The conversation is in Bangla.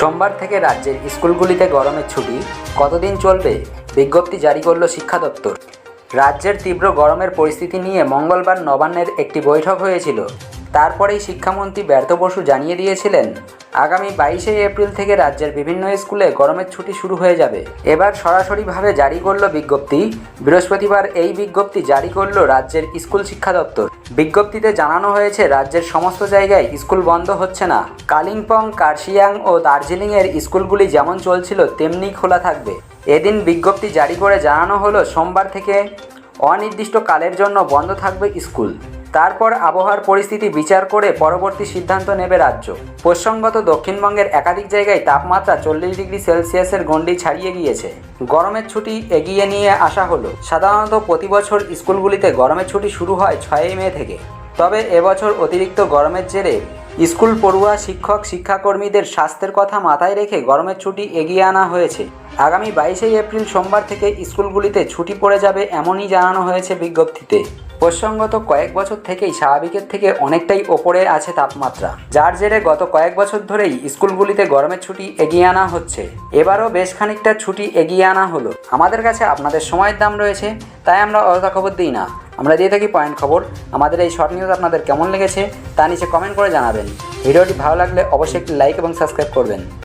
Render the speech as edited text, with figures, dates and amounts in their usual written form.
সোমবার থেকে রাজ্যের স্কুলগুলিতে গরমের ছুটি কতদিন চলবে বিজ্ঞপ্তি জারি করল শিক্ষা দপ্তর। রাজ্যের তীব্র গরমের পরিস্থিতি নিয়ে মঙ্গলবার নবান্নের একটি বৈঠক হয়েছিল। তারপরেই শিক্ষামন্ত্রী ব্রাত্য বসু জানিয়ে দিয়েছিলেন আগামী 22শে এপ্রিল থেকে রাজ্যের বিভিন্ন স্কুলে গরমের ছুটি শুরু হয়ে যাবে। এবার সরাসরিভাবে জারি করল বিজ্ঞপ্তি। বৃহস্পতিবার এই বিজ্ঞপ্তি জারি করল রাজ্যের স্কুল শিক্ষা দপ্তর। বিজ্ঞপ্তিতে জানানো হয়েছে রাজ্যের সমস্ত জায়গায় স্কুল বন্ধ হচ্ছে না। কালিম্পং, কার্শিয়াং ও দার্জিলিংয়ের স্কুলগুলি যেমন চলছিল তেমনি খোলা থাকবে। এদিন বিজ্ঞপ্তি জারি করে জানানো হলো সোমবার থেকে অনির্দিষ্টকালের জন্য বন্ধ থাকবে স্কুল। তারপর আবহাওয়ার পরিস্থিতি বিচার করে পরবর্তী সিদ্ধান্ত নেবে রাজ্য। প্রসঙ্গত দক্ষিণবঙ্গের একাধিক জায়গায় তাপমাত্রা 40 ডিগ্রি সেলসিয়াসের গণ্ডি ছাড়িয়ে গিয়েছে। গরমের ছুটি এগিয়ে নিয়ে আসা হলো। সাধারণত প্রতি বছর স্কুলগুলিতে গরমের ছুটি শুরু হয় 6 মে থেকে। তবে এবছর অতিরিক্ত গরমের জেরে স্কুল পড়ুয়া, শিক্ষক, শিক্ষাকর্মীদের স্বাস্থ্যের কথা মাথায় রেখে গরমের ছুটি এগিয়ে আনা হয়েছে। আগামী 22শে এপ্রিল সোমবার থেকে স্কুলগুলিতে ছুটি পড়ে যাবে এমনই জানানো হয়েছে বিজ্ঞপ্তিতে। প্রসঙ্গত কয়েক বছর থেকেই স্বাভাবিকের থেকে অনেকটাই ওপরে আছে তাপমাত্রা, যার জেরে গত কয়েক বছর ধরেই স্কুলগুলিতে গরমের ছুটি এগিয়ে আনা হচ্ছে। এবারও বেশ খানিকটা ছুটি এগিয়ে আনা হলো। আমাদের কাছে আপনাদের সময়ের দাম রয়েছে, তাই আমরা অযথা খবর দিই না, আমরা দিয়ে থাকি পয়েন্ট খবর। আমাদের এই শর্ট নিউজ আপনাদের কেমন লেগেছে তা নিচে কমেন্ট করে জানাবেন। ভিডিওটি ভালো লাগলে অবশ্যই একটি লাইক এবং সাবস্ক্রাইব করবেন।